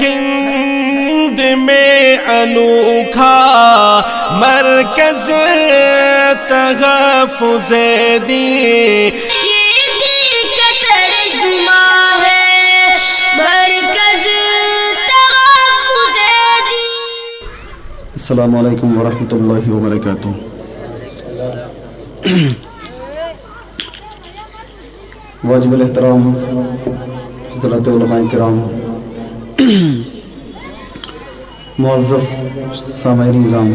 ہند میں انوکھا مرکز تحفظ دین، السلام علیکم ورحمۃ اللہ وبرکاتہ۔ واجب الاحترام حضرات علماء کرام، معزز سامعین نظام،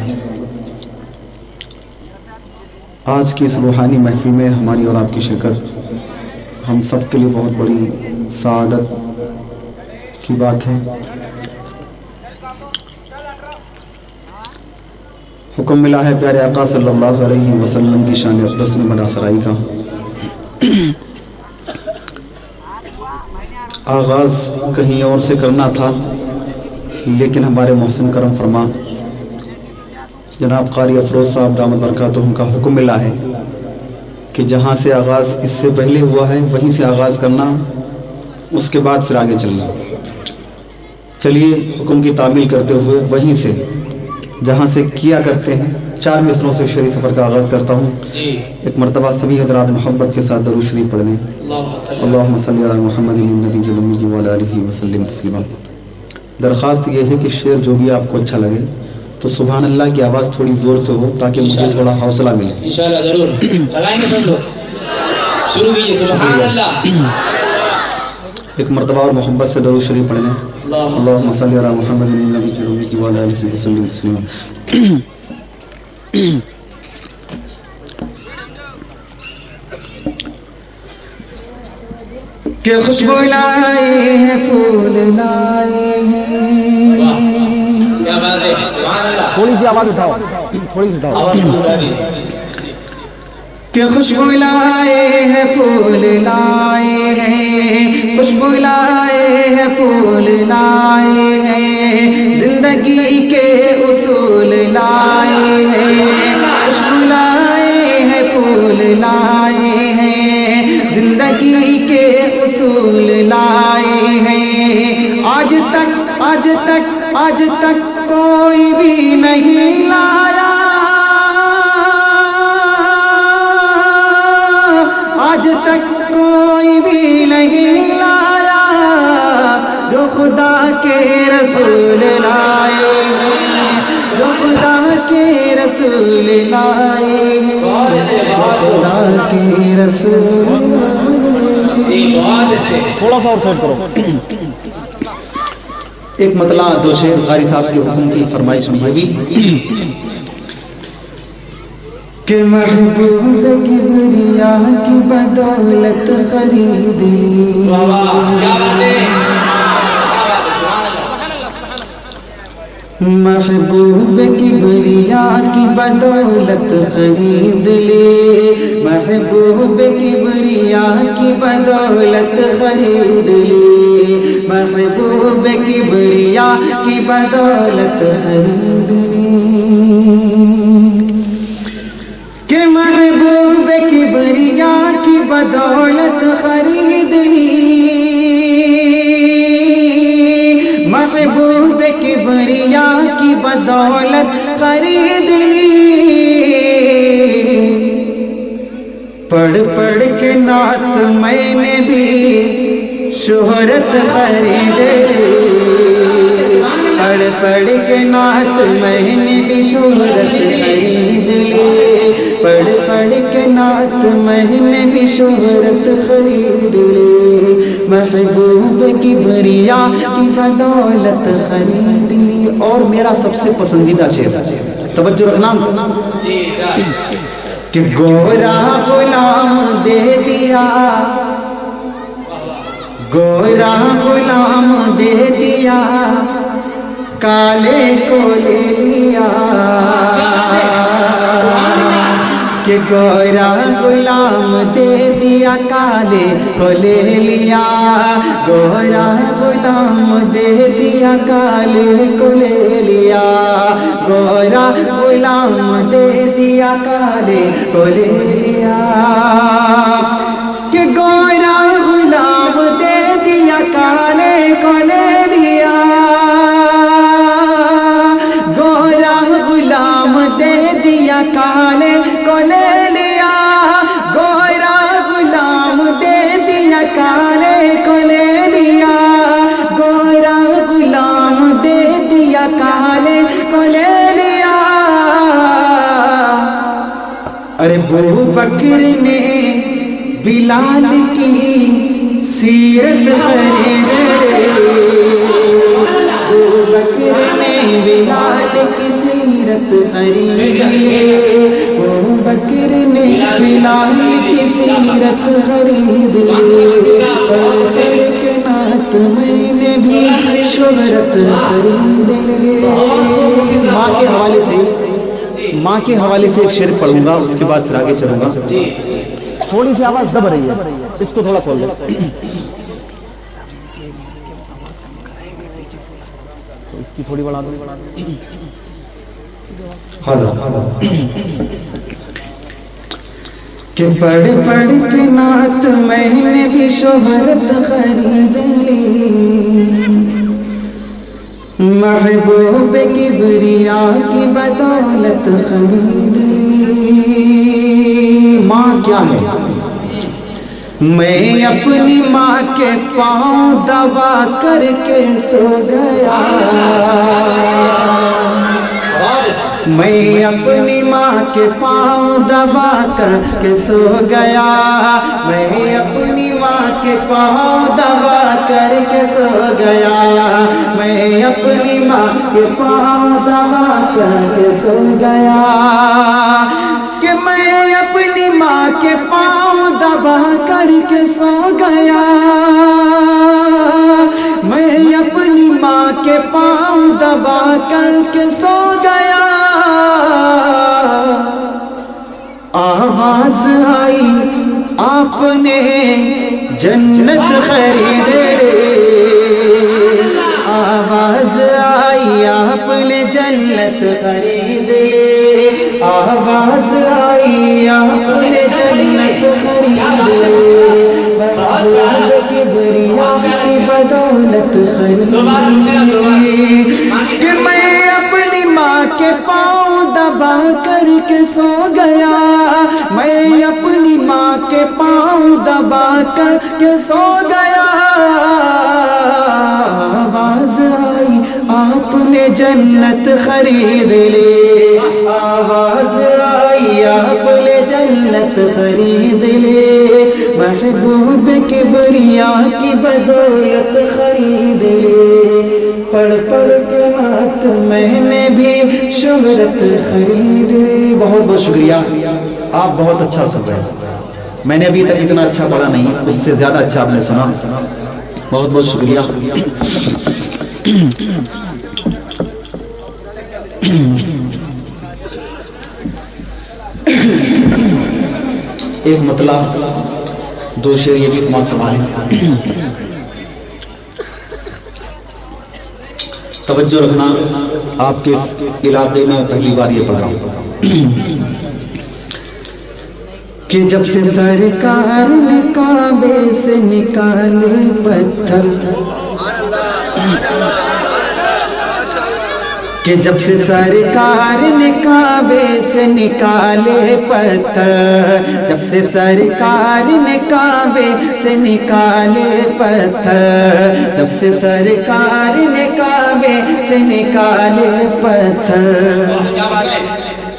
آج کی اس روحانی محفل میں ہماری اور آپ کی شرکت ہم سب کے لیے بہت بڑی سعادت کی بات ہے۔ حکم ملا ہے پیارے آقا صلی اللہ علیہ وسلم کی شان اقدس میں مدح سرائی کا۔ آغاز کہیں اور سے کرنا تھا، لیکن ہمارے محسن کرم فرما جناب قاری افروز صاحب دامت برکاتہم کا حکم ملا ہے کہ جہاں سے آغاز اس سے پہلے ہوا ہے وہیں سے آغاز کرنا، اس کے بعد پھر آگے چلنا۔ چلیے حکم کی تعمیل کرتے ہوئے وہیں سے جہاں سے کیا کرتے ہیں 4 مصروں سے شعری سفر کا آغاز کرتا ہوں۔ ایک مرتبہ سبھی حضرات محبت کے ساتھ درود شریف پڑھ لیں۔ اللہم صلی علی محمد النبی الامی وعلی آلہ وسلم تسلیما۔ درخواست یہ ہے کہ شعر جو بھی آپ کو اچھا لگے تو سبحان اللہ کی آواز تھوڑی زور سے ہو تاکہ مجھے تھوڑا حوصلہ ملے۔ انشاءاللہ ضرور لگائیں گے سب لوگ، شروع کیجئے سبحان اللہ۔ ایک مرتبہ اور محبت سے درود شریف پڑھ لیں۔ اللہم صلی علی محمد النبی الامی وعلی آلہ وسلم تسلیما۔ کہ خوشبو لائے ہیں پھول لائے ہیں، کیا بات ہے، سبحان اللہ۔ تھوڑی سی آواز اٹھاؤ، تھوڑی سی اٹھاؤ۔ آواز پورا دی۔ کہ خوشبو لائے ہیں پھول لائے ہیں، خوشبو لائے ہیں پھول لائے ہیں، زندگی کے اصول لائے ہیں، خوشبو لائے ہیں پھول لائے ہیں، زندگی کے اصول لائے ہیں۔ آج تک کوئی بھی نہیں لایا، آج تک کوئی بھی نہیں لایا جو خدا کے رسول لائے ہیں، جو خدا کے رسول لائے ہیں، خدا کے رسول۔ بہت اچھے، تھوڑا سا اور سائڈ کرو۔ ایک مطلع 2 شعر قاری صاحب کے حکم کی فرمائش میں یہ بھی کہ محبوب کبریا کی بدولت خرید لی، کیا بات ہے، محبوب کبریا کی بدولت خرید لی، محبوب کبریا کی بدولت خرید لی، محبوب کبریا کی بدولت خرید لی، کہ محبوب کبریا کی بدولت خرید لی، محبوب کبریا کی بدولت خرید لی، پڑھ پڑھ کے نعت میں نے بھی شہرت خرید لی، پڑھ پڑھ کے نعت میں نے بھی شہرت خرید لی، پڑھ پڑھ کے نعت میں نے بھی شہرت خرید لی، محبوب کبریا کی بدولت خرید لی۔ اور میرا سب سے پسندیدہ شعر، توجہ رکھنا، کہ گورا غلام دے دیا، گورا غلام دے دیا، کالے کو لے لیا، کہ گورا غلام دے دیا کالے کو لے لیا، گورا غلام دے دیا کالے کو لے لیا، گورا غلام دے دیا کالے کو لے لیا، کہ گورا غلام دے دیا کالے کو لے لیا، ابو بکر نے بلال کی سیرت خریدے، ابو بکر نے بلال کی سیرت خریدے، ابو بکر نے بلال کی سیرت خریدے، پر چل کے نعت میں نے بھی شہرت خریدے۔ ماں کے حوالے سے ایک شعر پڑھوں گا، اس کے بعد پھر آگے چلوں گا۔ تھوڑی سی آواز دب رہی ہے، اس کو تھوڑا کھول دو، اس کی تھوڑی بڑھا دو۔ کہ پڑھ پڑھ کے نعت میں نے بھی شہرت خرید لی، محبوب کبریا کی بدولت خرید لی۔ ماں کیا ہے؟ میں اپنی ماں کے پاؤں دبا کر کے سو گیا، میں اپنی ماں کے پاؤں دبا کر کے سو گیا، میں اپنی ماں کے پاؤں دبا کر کے سو گیا، میں اپنی ماں کے پاؤں دبا کر کے سو گیا، کہ میں اپنی ماں کے پاؤں دبا کر کے سو گیا، میں اپنی ماں کے پاؤں دبا کر کے سو گیا۔ آواز آئی آپ نے جنت خریدے، آواز آئی آپ نے جنت خریدے، آواز آئی آپ نے جنت خریدے، محبوب کبریا کی بدولت خریدے، کہ میں اپنی ماں کے پاؤں دبا کر کے سو گیا، میں اپنی ماں کے پاؤں دبا کر کے سو گیا، آواز آئی آپ نے جنت خرید لے، آواز آئی آپ نے جنت خرید لے، محبوب کبریا کی بدولت خرید لے، پڑھ پڑھ کے نعت میں نے بھی شہرت خرید لی۔ بہت بہت شکریہ، آپ بہت اچھا سن رہے ہیں، میں نے ابھی تک اتنا اچھا پڑھا نہیں، اس سے زیادہ اچھا آپ نے سنا، بہت بہت شکریہ۔ ایک مطلب دو شعر یہ بھی سماعت فرما لیں، توجہ رکھنا، آپ کے علاقے میں پہلی بار یہ پڑھ رہا ہوں کہ جب سے سرکار نے کعبے سے نکالے پتھر، کہ جب سے سرکار نے کعبے سے نکالے پتھر، جب سے سرکار نے کعبے سے نکالے پتھر، جب سے سرکار نے کعبے سے نکالے پتھر،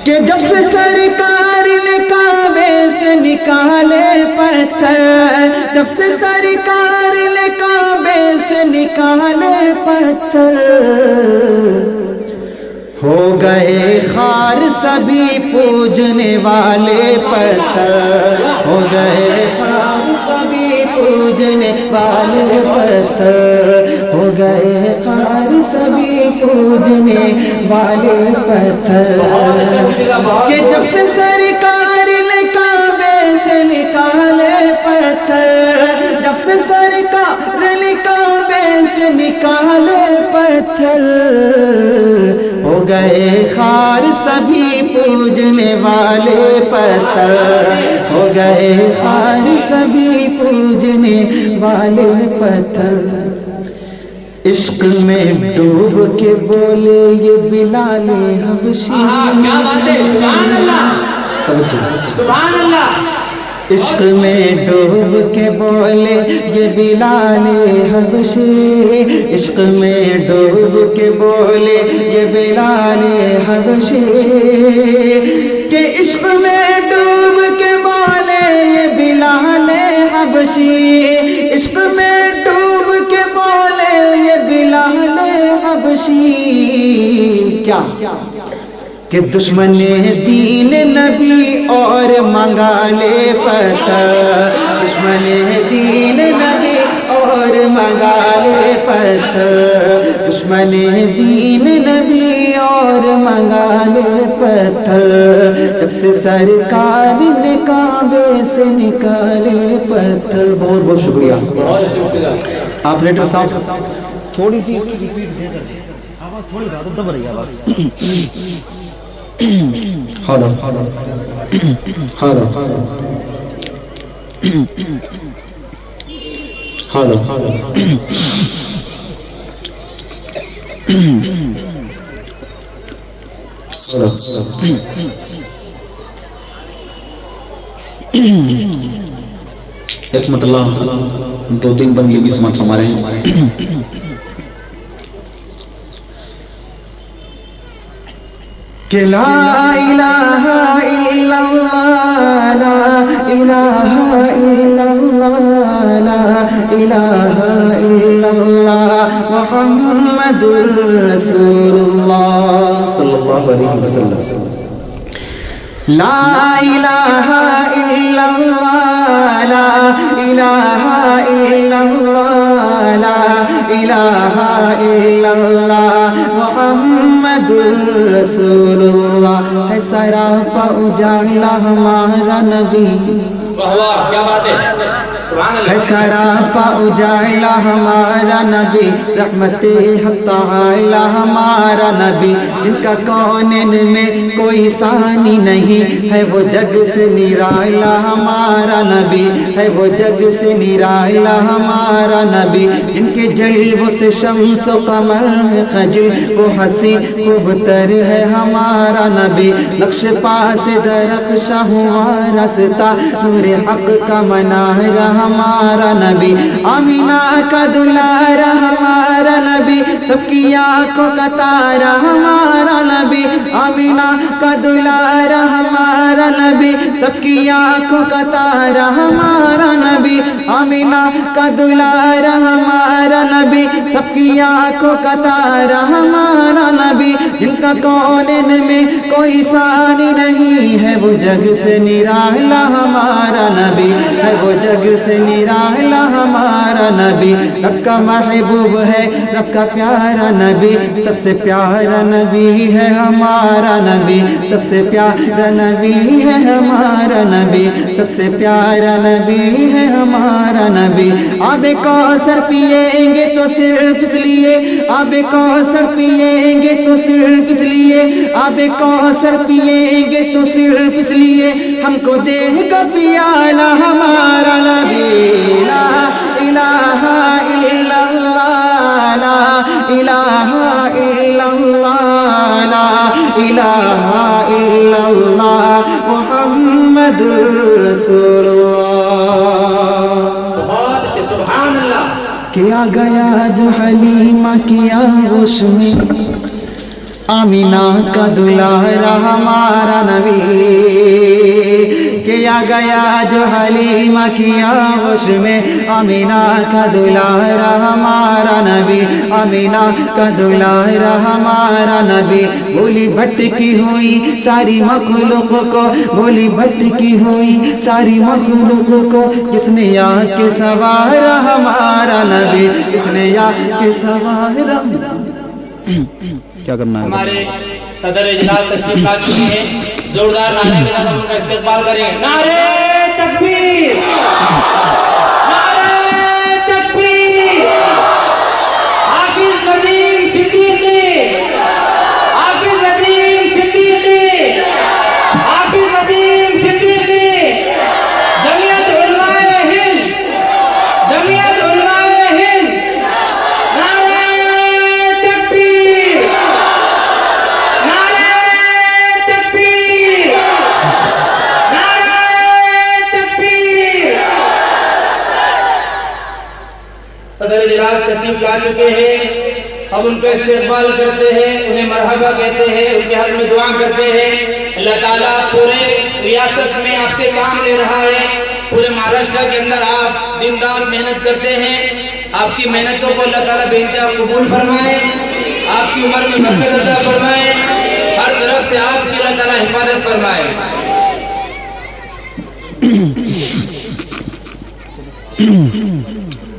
کہ جب سے سرکار نے کعبے سے نکالے پتھر، جب سے سرکار نے کعبے سے نکالے پتھر، ہو گئے خار سبھی پوجنے والے پتھر، ہو گئے خار سبھی پوجنے والے پتھر، ہو گئے خار سبھی پوجنے والے پتھر، کہ جب سے سرکار نے کعبے سے نکالے پتھر، جب سے سرکار نے کعبے سے نکالے پتھر، ہو گئے خار سبھی پوجنے والے پتھر، ہو گئے خار سبھی پوجنے والے پتھر، عشق میں ڈوب کے بولے یہ بلال حبشی، سبحان اللہ، عشق میں ڈوب کے بولے یہ بلال حبشی، عشق میں ڈوب کے بولے یہ بلال حبشی، کہ عشق میں ڈوب کے بولے یہ بلال حبشی، عشق میں ڈوب کے بولے یہ بلال حبشی، کیا کہ دشمن دین نبی اور منگا لے پتھر، دشمن دین نبی اور منگا لے پتھر، دشمن دین نبی اور منگا لے پتھر، جب سے سرکار نے کعبے سے نکالے پتھر۔ بہت بہت شکریہ بہت شکریہ۔ آپ لیٹر صاحب تھوڑی سی آواز تھوڑی زیادہ دب رہی ہے آواز۔ Hello hello hello hello hello حکمت اللہ دو تین بندی بھی سماعت فرما رہے ہیں۔ کہ لا الہ الا اللہ، لا الہ الا اللہ، لا الہ الا اللہ، محمد رسول اللہ صلی اللہ علیہ وسلم۔ لا الہ الا اللہ، لا الہ الا اللہ، لا الہ الا اللہ، محمد رسول اللہ۔ ہے سراپا اجالا ہمارا نبی، واہ واہ کیا بات ہے، سبحان اللہ۔ ہے سراپا اجالا ہمارا نبی، رحمت حق تعالی ہمارا نبی، جن کا کونین میں کوئی ثانی نہیں، ہے وہ جگ سے نرالا ہمارا نبی، ہے وہ جگ سے نرالا ہمارا نبی، جن کے جلووں سے شمس و قمر ہے خجل، وہ حسی خوبتر ہے ہمارا نبی، نقش پاس درخشاں ہوا راستا، نور حق کا منارہ ہمارا نبی، آمینہ کا دلارا ہمارا نبی، سب کی آنکھوں کا تارا ہمارا نبی، آمینہ کا دلارا ہمارا نبی، سب کی آنکھوں کا تارا ہمارا نبی، آمینہ کا دلارا ہمارا نبی، سب کی آنکھوں کا تارا ہمارا نبی، جن کا کونین میں کوئی ثانی نہیں، ہے وہ جگ سے نرالا ہمارا نبی، ہے وہ جگ سے نرالا ہمارا نبی، رب کا محبوب ہے، رب کا پیارا نبی، سب سے پیارا نبی ہے ہمارا نبی، سب سے پیارا نبی ہے ہمارا نبی، سب سے پیارا نبی ہے ہمارا نبی۔ آب کوثر پیئیں گے تو صرف اس لیے، آب کوثر پیئیں گے تو صرف اس لیے، آب کوثر پیئیں گے تو صرف اس لیے، ہم کو دے گا پیالہ ہمارا نبی، لا الہ الا اللہ، لا الہ الا اللہ، لا الہ الا اللہ، محمد رسول اللہ۔ بہت اچھے، سبحان اللہ۔ کیا گیا جو حلیمہ کیا غش میں، آمینہ کا دلارا ہمارا نبی، کیا گیا جو حلیمہ کیا غش میں، آمینہ کا دلارا ہمارا نبی، آمینہ کا دلارا ہمارا نبی، بولی بھٹکی ہوئی ساری مخلوق کو، بولی بھٹکی ہوئی ساری مخلوق کو، کس نے یا کے سوارا ہمارا نبی، کس نے یا کے سوارا۔ کیا کرنا ہے؟ ہمارے صدر اجلاس تشریف لا چکے ہیں، زوردار نعرے کے ساتھ ان کا استقبال کریں گے۔ نعرے تکبیر، نعرے تکبیر، حافظ ندیم صدیقی، حافظ ندیم صدیقی، حافظ ندیم صدیقی، جمعیت علماء ہند، جمعیت علماء ہند، نعرے تکبیر، نعرے تکبیر، نعرے تکبیر۔ صدر اجلاس تشریف لا چکے ہیں، اب ان کا استقبال کرتے ہیں، انہیں مرحبا کہتے ہیں، ان کے حق میں دعا کرتے ہیں۔ اللہ تعالیٰ پورے ریاست میں آپ سے کام لے رہا ہے، پورے مہاراشٹر کے اندر آپ دن رات محنت کرتے ہیں، آپ کی محنتوں کو اللہ تعالیٰ بے انتہا قبول فرمائے، آپ کی عمر میں برکت عطا فرمائے، ہر طرف سے آپ کی اللہ تعالیٰ حفاظت فرمائے۔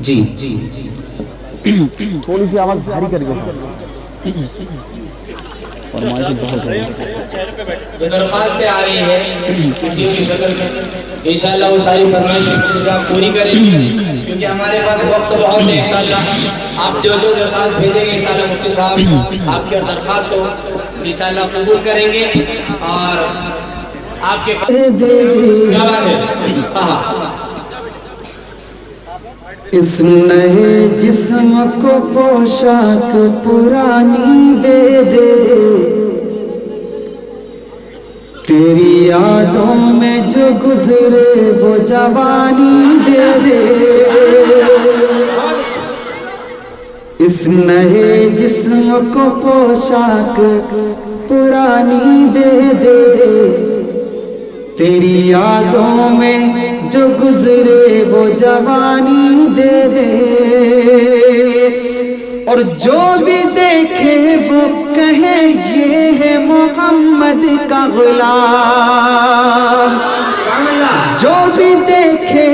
جی تھوڑی سی آواز بھاری کر کے جو درخواستیں آ رہی ہیں چھٹیوں کی شکل میں انشاءاللہ وہ ساری فرمائشیں آپ پوری کریں گے، کیونکہ ہمارے پاس وقت بہت ہے۔ انشاءاللہ آپ جو درخواست بھیجیں گے انشاءاللہ مفتی صاحب آپ کی درخواست کو انشاءاللہ قبول کریں گے اور آپ کے کیا بات ہے کہا اس نئے جسم کو پوشاک پرانی دے دے، تیری یادوں میں جو گزرے وہ جوانی دے دے، اس نئے جسم کو پوشاک پرانی دے دے، تیری یادوں میں جو گزرے وہ جوانی دے دے، اور جو بھی دیکھے وہ کہے یہ ہے محمد کا غلام، جو بھی دیکھے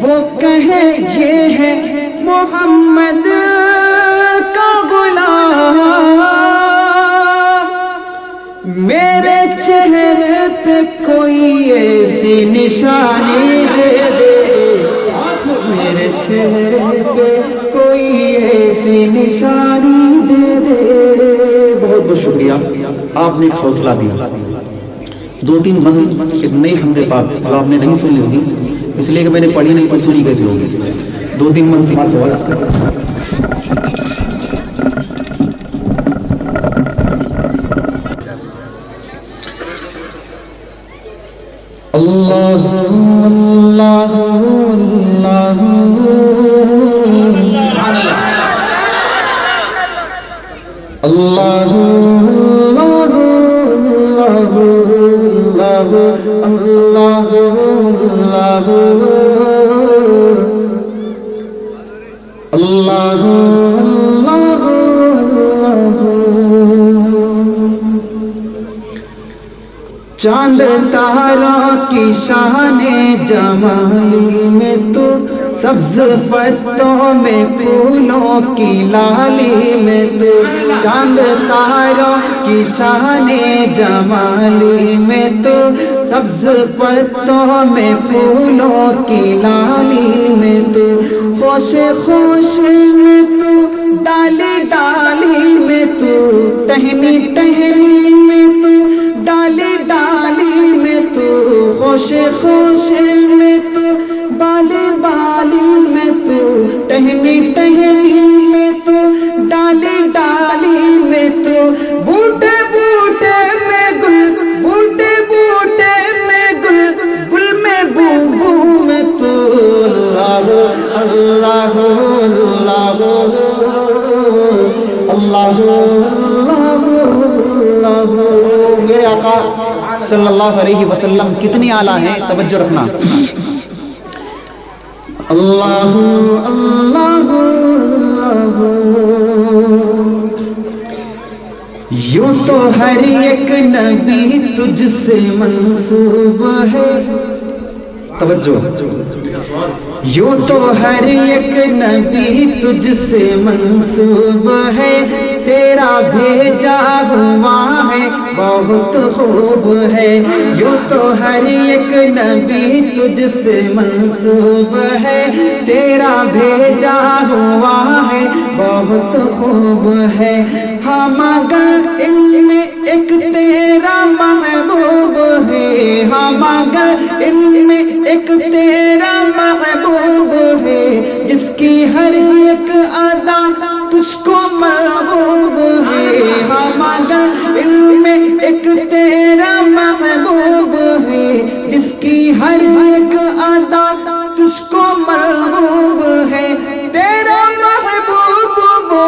وہ کہے یہ ہے محمد کا غلام، میرے چہرے پہ کوئی ایسی نشانی دے دے، میرے چہرے پہ کوئی ایسی نشانی دے دے۔ بہت بہت شکریہ، آپ نے ایک حوصلہ دیا۔ دو تین بند ایک نئی حمد پاک جو آپ نے نہیں سنی ہوگی، اس لیے کہ میں نے پڑھی نہیں تو سنی کیسے ہوگی، دو تین بند تھی۔ اللہ اللہ اللہ اللہ چاند تاروں کی شان جمالی میں تو، سبز پتوں میں پھولوں کی لالی میں تو، چاند تاروں کی شان جمالی میں تو، سبز پتوں میں پھولوں کی لالی میں تو، خوش خوش میں تو، ڈالی ڈالی میں تو، ٹہنی ٹہنی میں تو، ڈالی ڈالی میں تو، خوش خوش میں تو، بالی بالی میں تو، ٹہنی ٹہنی میں تو، ڈالی ڈالی میں تو، بوٹے بوٹے میں گل، بوٹے بوٹے میں گل، گل میں بو بو میں تو، اللہ اللہ اللہ اللہ اللہ۔ میرے آقا صلی اللہ علیہ وسلم کتنی اعلیٰ ہیں، توجہ رکھنا۔ اللہ اللہ اللہ، یوں تو ہر ایک نبی تجھ سے منسوب ہے، توجہ، یوں تو ہر ایک نبی تجھ سے منسوب ہے، تیرا بھیجا ہوا ہے بہت خوب ہے، یوں تو ہر ایک نبی تجھ سے منسوب ہے، تیرا بھیجا ہوا ہے بہت خوب ہے، ہم اگر ان میں ایک تیرا محبوب ہے، ہم اگر ان میں ایک تیرا محبوب ہے، جس کی ہر ایک ادا تجھ کو محبوب ہے، ہم اگر ان میں ایک تیرا محبوب ہے، جس کی ہر ایک ادا تجھ کو محبوب ہے، تیرا محبوب وہ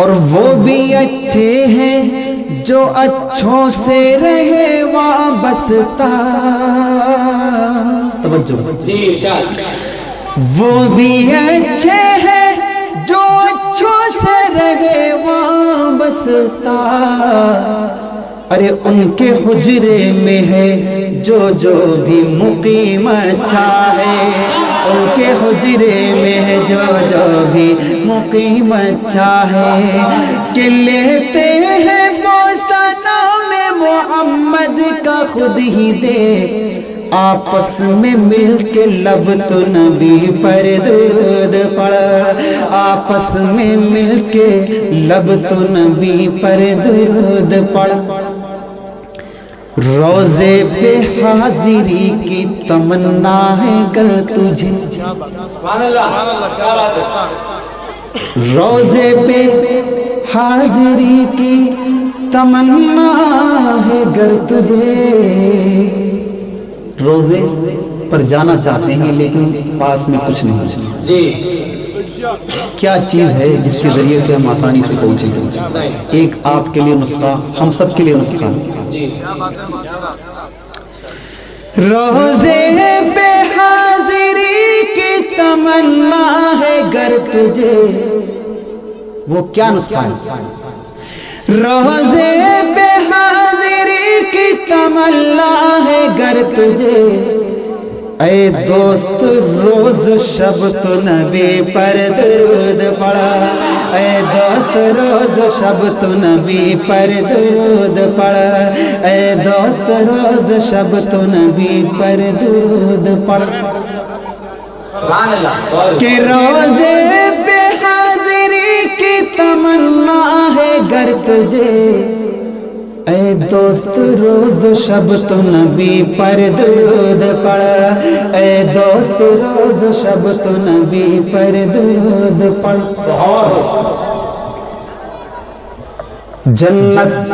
اور وہ بھی اچھے ہیں جو اچھوں سے رہے وابستہ. توجہ. جی ارشاد. وہ بھی اچھے ہیں جو اچھوں سے رہے وابستہ. ارے ان کے حجرے میں ہے جو بھی مقیم اچھا ہے. ان کے حجرے میں ہے جو بھی مقیم اچھا ہے. کہ لیتے ہیں بوسہ نام محمد کا خود ہی دے. آپس میں مل کے لب تو نبی پر درود پڑھ. آپس میں مل کے لب تو نبی پر درود پڑھ. روزے پہ حاضری کی تمنا ہے گر تجھے. سبحان اللہ. کیا بات ہے. روزے پہ حاضری کی تمنا ہے گر تجھے. روزے پر جانا چاہتے ہیں لیکن پاس میں کچھ نہیں. جی. کیا چیز ہے جس کے ذریعے سے ہم آسانی سے پہنچیں گے؟ ایک آپ کے لیے نسخہ، ہم سب کے لیے نسخہ. جی. روزے پہ حاضری کی تمنا ہے گر تجھے. وہ کیا نسخہ ہے؟ روزے پہ حاضری کی تمنا ہے گر تجھے. اے دوست روز شب تو نبی پر درود پڑھا. اے دوست روز شب تو نبی پر درود پڑھا. اے دوست روز شب تو نبی پر درود پڑھا. سبحان اللہ. کہ روزے پہ حاضری کی تمنا ہے گر تجھے. اے دوست روز شب تو نبی پر درود پڑھ. اے دوست روز شب تو نبی پر درود پڑھ. جنت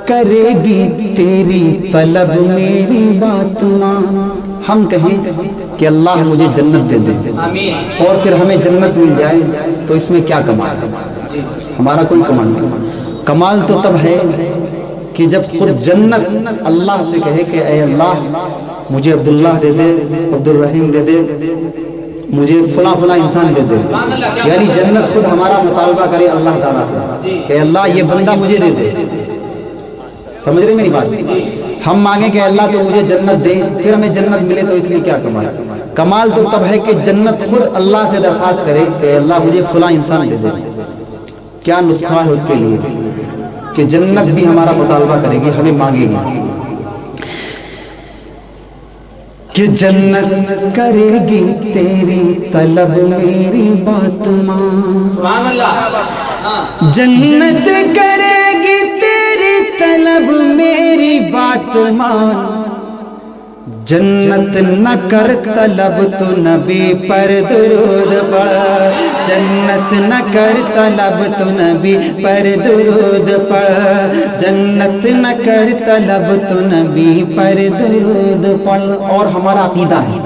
کرے گی تیری طلب میری بات مان. ہم کہیں کہ اللہ مجھے جنت دے دے آمین. اور پھر ہمیں جنت مل جائے تو اس میں کیا کمال ہے؟ ہمارا کوئی کمال نہیں. کمال تو تب ہے کہ جب خود جنت اللہ سے کہے کہ اے اللہ مجھے عبداللہ دے دے، عبد الرحیم دے دے، مجھے فلاں فلاں انسان دے دے. یعنی جنت خود ہمارا مطالبہ کرے اللہ تعالیٰ سے کہ اللہ یہ بندہ مجھے دے دے. سمجھ رہے میری بات؟ ہم مانگیں کہ اللہ تو مجھے جنت دے، پھر ہمیں جنت ملے تو اس لیے کیا کمال؟ کمال تو تب ہے کہ جنت خود اللہ سے درخواست کرے کہ اللہ مجھے فلاں انسان دے دے. کیا نسخہ ہے اس کے لیے کہ جنت بھی ہمارا مطالبہ کرے گی، ہمیں مانگے گی. کہ جنت کرے گی تیری طلب میری بات مان. سبحان اللہ. جنت کرے گی تیری طلب میری بات مان. جنت نہ کر طلب تو نبی پر درود پڑھ. جنت نہ کر طلب تو نبی پر درود پڑھ. جنت نہ کر طلب تو نبی پر درود پڑھ. اور ہمارا عقیدہ ہے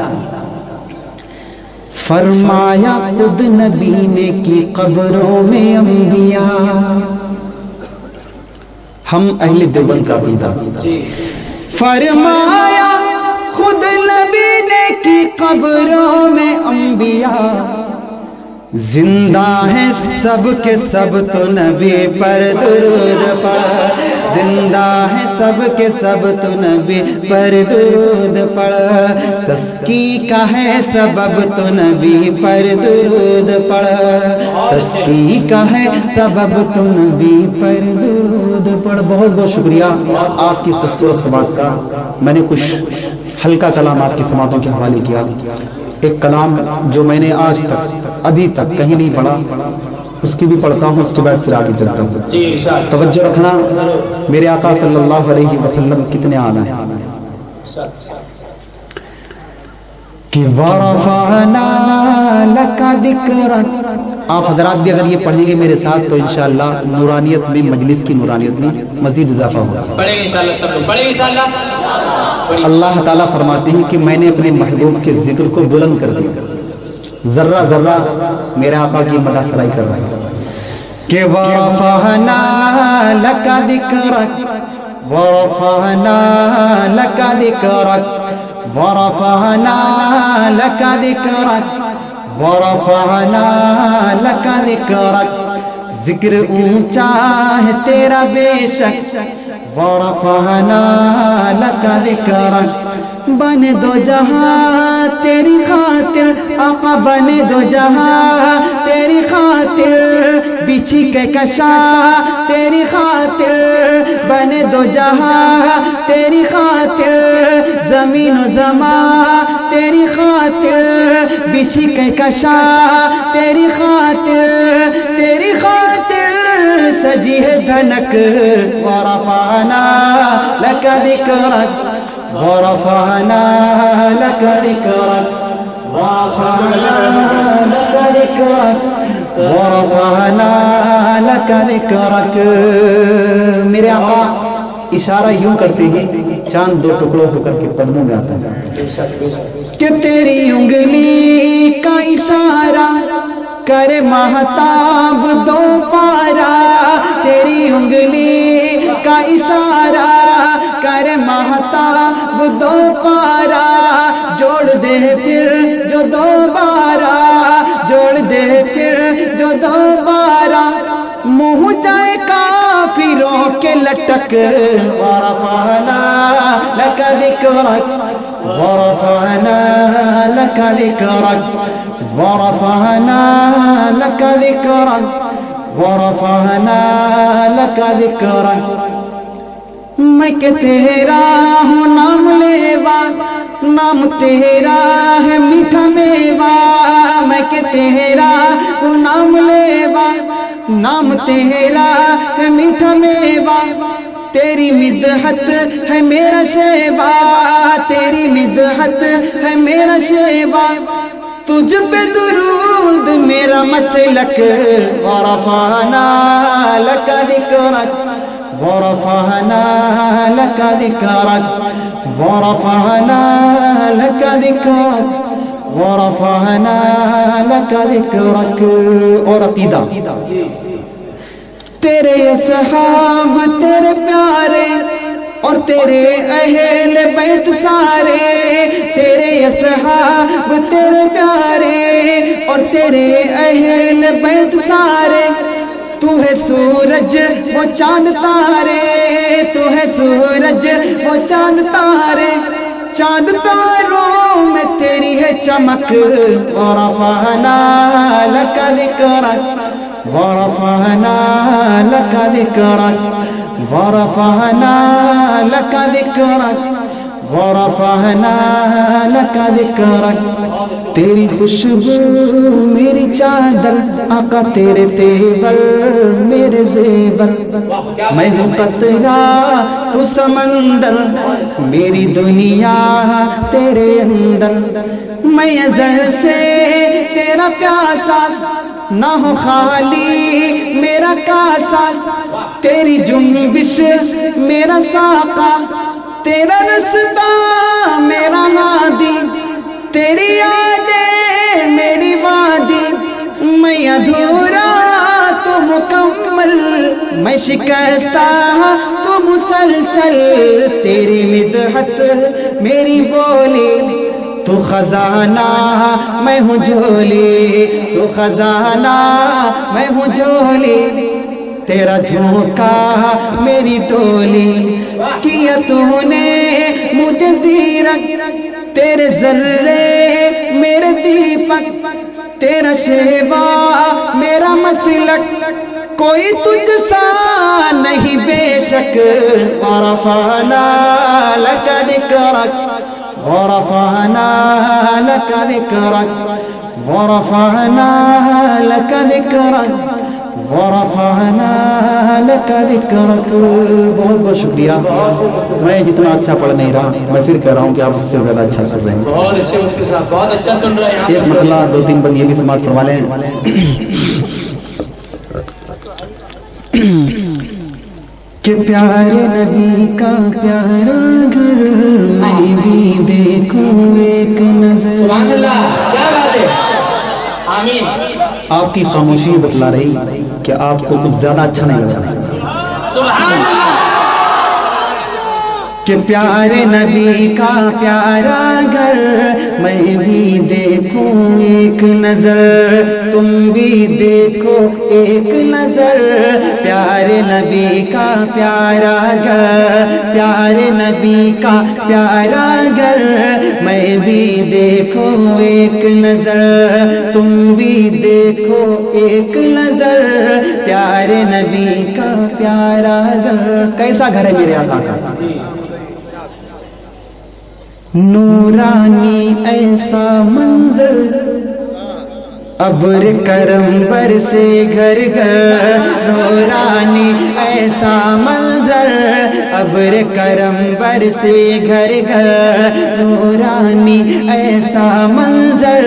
فرمایا خود نبی نے کی قبروں میں انبیاء. ہم اہل دیوبند کا عقیدہ. فرمایا خود نبی نے کی قبروں میں انبیاء. زندہ ہیں سب کے سب تو نبی پر درود پڑھ. زندہ ہیں سب کے سب تو نبی پر درود پڑھ. تسکی کا ہے سبب تو نبی پر درود پڑھ. تسکی کا ہے سبب تو نبی پر درود پڑھ. بہت بہت شکریہ آپ کی خوبصورت سماعت کا. میں نے کچھ ہلکا کلام آپ کی سماعتوں کے حوالے کیا. ایک کلام جو میں نے آج تک ابھی تک کہیں نہیں پڑھا، اس کی بھی پڑھتا ہوں، اس کے بعد پھر آگے چلتا ہوں. توجہ رکھنا، میرے آقا صلی اللہ علیہ وسلم کتنے اعلیٰ ہیں. کہ وَرَفَعْنَا لَكَ ذِكْرَكَ. آپ حضرات بھی اگر یہ پڑھیں گے میرے ساتھ تو انشاءاللہ نورانیت میں، مجلس کی نورانیت میں مزید اضافہ ہوگا. پڑھیں گے انشاءاللہ، سب لوگ پڑھیں گے انشاءاللہ. اللہ تعالیٰ فرماتے ہیں کہ میں نے اپنے محبوب کے ذکر کو بلند کر دیا. ذرہ ذرہ میرے آقا کی مدح سرائی کر رہا ہے. کہ ورفعنا لک ذکرک ورفعنا لک ذکرک ورفعنا لک ذکرک ورفعنا لک ذکرک ذکر اونچا ہے تیرا بے شک ورفعنا لک ذکرک بن دو جہاں تیری خاطر آقا بن دو جہاں تیری خاطر بچھی کے کشا تیری خاطر بن دو جہاں تیری خاطر زمین و زمان تیری خاطر بچھی کے کشا تیری خاطر سجی ہے دھنک ورفعنا لک ذکرک ورفعنا لک ذکرک ورفعنا لک ذکرک ورفعنا لک ذکرک میرے آقا اشارہ یوں کرتے ہیں چاند دو ٹکڑوں ہو کر کے قدموں میں آتا ہے کہ تیری انگلی کا اشارہ کرے مہتاب دو پارا تیری انگلی کا اشارہ کرے مہتاب دو پارا جوڑ دے پھر جو دوبارہ جوڑ دے پھر جو دوبارہ منہ جائے کافروں کے لٹک ورفعنا لک ذکرک ورفعنا لک ذکرک ورفعنا لک ذکرک ورفعنا لک ذکرک میں کہ تیرا ہوں نام لیوا نام تیرا ہے میٹھا میوا میں کہ تیرا ہوں نام لیوا نام تیرا ہے میٹھا میوا تیری مدحت ہے میرا شیوا تیری مدحت ہے میرا شیوا تجھ پہ درود میرا مسلک ورفعنا لک ذکرک ورفعنا لک ذکرک ورفعنا لک ذکرک ورفعنا لک ذکرک اور عقیدہ تیرے اصحاب تیرے پیارے اور تیرے اہل بیت سارے تیرے اصحاب تیرے پیارے اور تیرے اہل بیت سارے تو ہے سورج وہ چاند تارے تو ہے سورج وہ چاند تارے چاند تاروں میں تیری ہے چمک ورفعنا لک ذکرک ورفعنا لک ذکرک ورفعنا لک ذکرک ورفعنا لک ذکرک تیری خوشبو میری چادر آقا تیرے تیور میرے زیور میں ہوں قطرہ تو سمندر میری دنیا تیرے اندر میں ازل سے تیرا پیاسا نہ ہو خالی میرا کاسا تیری جنبش میرا ساقا تیرا رستا میرا ہادی تیری یادیں میری وادی میں ادھورا تو مکمل میں شکستہ تو مسلسل تیری مدحت میری بولی تو خزانہ میں ہوں جھولی تو خزانہ میں ہوں جھولی تیرا جھونکا میری ٹولی کیا تو نے مجھے زیرک تیرے ذرے میرے دیپک تیرا شیوا میرا مسلک کوئی تجھ سا نہیں بے شک ورفعنا لک ذکرک ورفعنا لک ذکرک ورفعنا لک ذکرک ورفعنا لک ذکرک بہت بہت شکریہ میں جتنا اچھا پڑھ نہیں رہا میں پھر کہہ رہا ہوں کہ آپ اس سے زیادہ اچھا سن رہے ہیں بہت اچھے مفتی صاحب بہت اچھا سن رہے ہیں ایک مطلع دو تین بندیاں کی سماعت فرما لیں کہ پیارے نبی کا پیارا گھر میں بھی دیکھوں ایک نظر سبحان اللہ کیا بات ہے آمین آپ کی خاموشی بتلا رہی کہ آپ کو کچھ زیادہ اچھا نہیں لگا سبحان اللہ کہ پیارے نبی کا پیارا گھر میں بھی دیکھوں ایک نظر تم بھی دیکھو ایک نظر پیارے نبی کا پیارا گھر پیارے نبی کا پیارا گھر میں بھی دیکھو ایک نظر تم بھی دیکھو ایک نظر پیارے نبی کا پیارا گھر کیسا گھر ہے میرے آقا کا نورانی ایسا منظر ابر کرم برسے گھر گھر نورانی ایسا منظر ابر کرم برسے گھر گھر نورانی ایسا منظر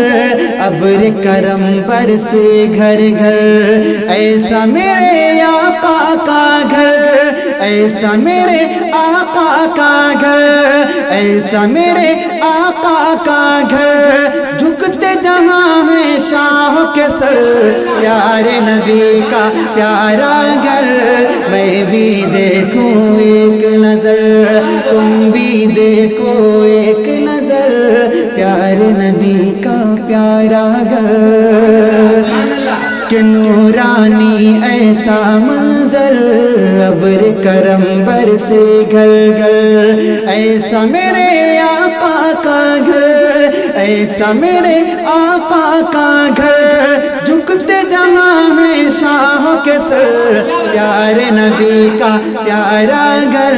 ابر کرم برسے گھر گھر ایسا میرے آقا کا گھر ایسا میرے آقا کا گھر ایسا میرے آقا کا گھر جھکتے جہاں میں شاہ کے سر پیارے نبی کا پیارا گھر میں بھی دیکھوں ایک نظر تم بھی دیکھو ایک نظر پیارے نبی کا پیارا گھر کہ نورانی ایسا منظر ابر کرم برسے گھر گھر ایسا میرے آقا کا گھر ایسا میرے آقا کا گھر جھکتے جہاں میں شاہ کے سر پیارے نبی کا پیارا گھر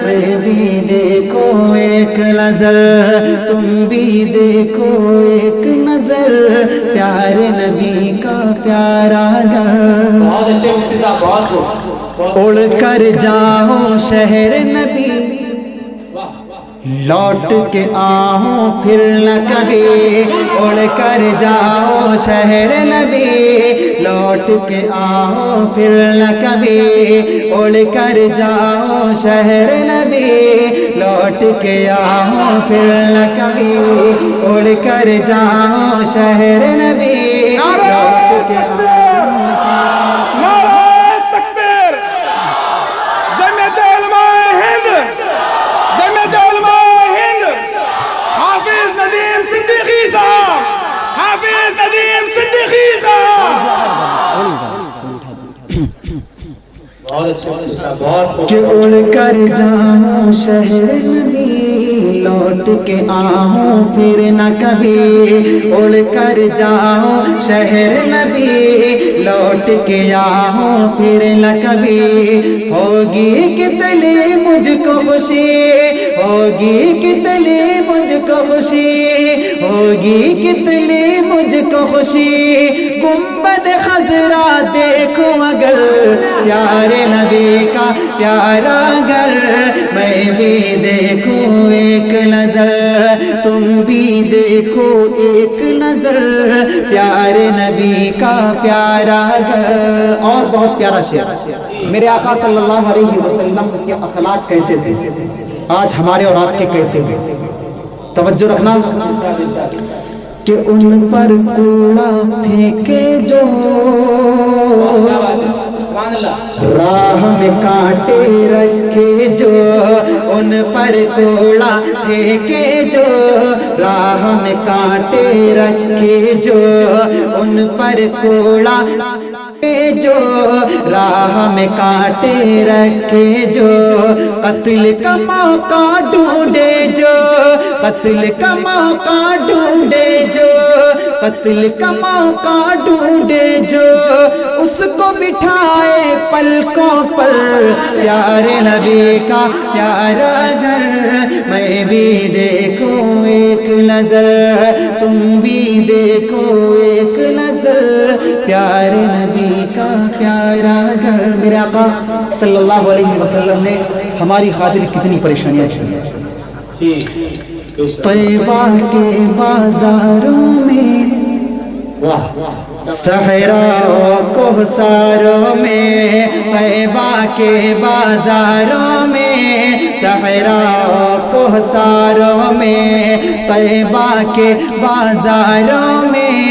میں بھی دیکھو ایک نظر تم بھی دیکھو ایک نظر پیارے نبی کا پیارا گھر بہت اچھے مفتی صاحب بہت اڑ کر جاؤ شہر نبی لوٹ کے آؤں پھر نہ کبھی اڑ کر جاؤ شہر نبی لوٹ کے آؤ پھر نہ کبھی اڑ کر جاؤ شہر نبی لوٹ کے آؤ پھر نہ کبھی اڑ کر جاؤ شہر نبی لوٹ کے کہ اڑ کر جاؤں شہر نبی لوٹ کے آؤں پھر نہ کبھی اڑ کر جاؤں شہر نبی لوٹ کے آؤں پھر نہ کبھی ہوگی کتنی مجھ کو خوشی ہوگی کتنی مجھ کو خوشی ہوگی کتنی مجھ کو خوشی گنبد خضرا دیکھو اگر پیارے نبی کا پیارا گھر میں بھی دیکھوں ایک نظر تم بھی دیکھو ایک نظر پیارے نبی کا پیارا گھر اور بہت پیارا شعر میرے آقا صلی اللہ علیہ وسلم کے اخلاق کیسے تھے آج ہمارے اور آپ کے کیسے تھے توجہ رکھنا کہ ان پر کوڑا پھینکے جو راہ میں کانٹے رکھے جو ان پر کوڑا پھینکے جو راہ میں کانٹے رکھے جو ان پر کوڑا جو راہ میں کانٹے رکھے جو قتل کا موقع ڈھونڈے جو قتل کا موقع ڈھونڈے جو قتل کا موقع ڈھونڈے جو اس کو بٹھائے پلکوں پر پیارے نبی کا پیارا گھر میں بھی دیکھوں ایک نظر تم بھی دیکھو ایک نظر پیارے نبی کا پیارا گھر میرے آقا صلی اللہ علیہ وسلم نے ہماری خاطر کتنی پریشانیاں جھیلی طیبہ کے بازاروں میں صحرا کوثروں میں طیبہ کے بازاروں میں صحرا کوثروں میں طیبہ کے بازاروں میں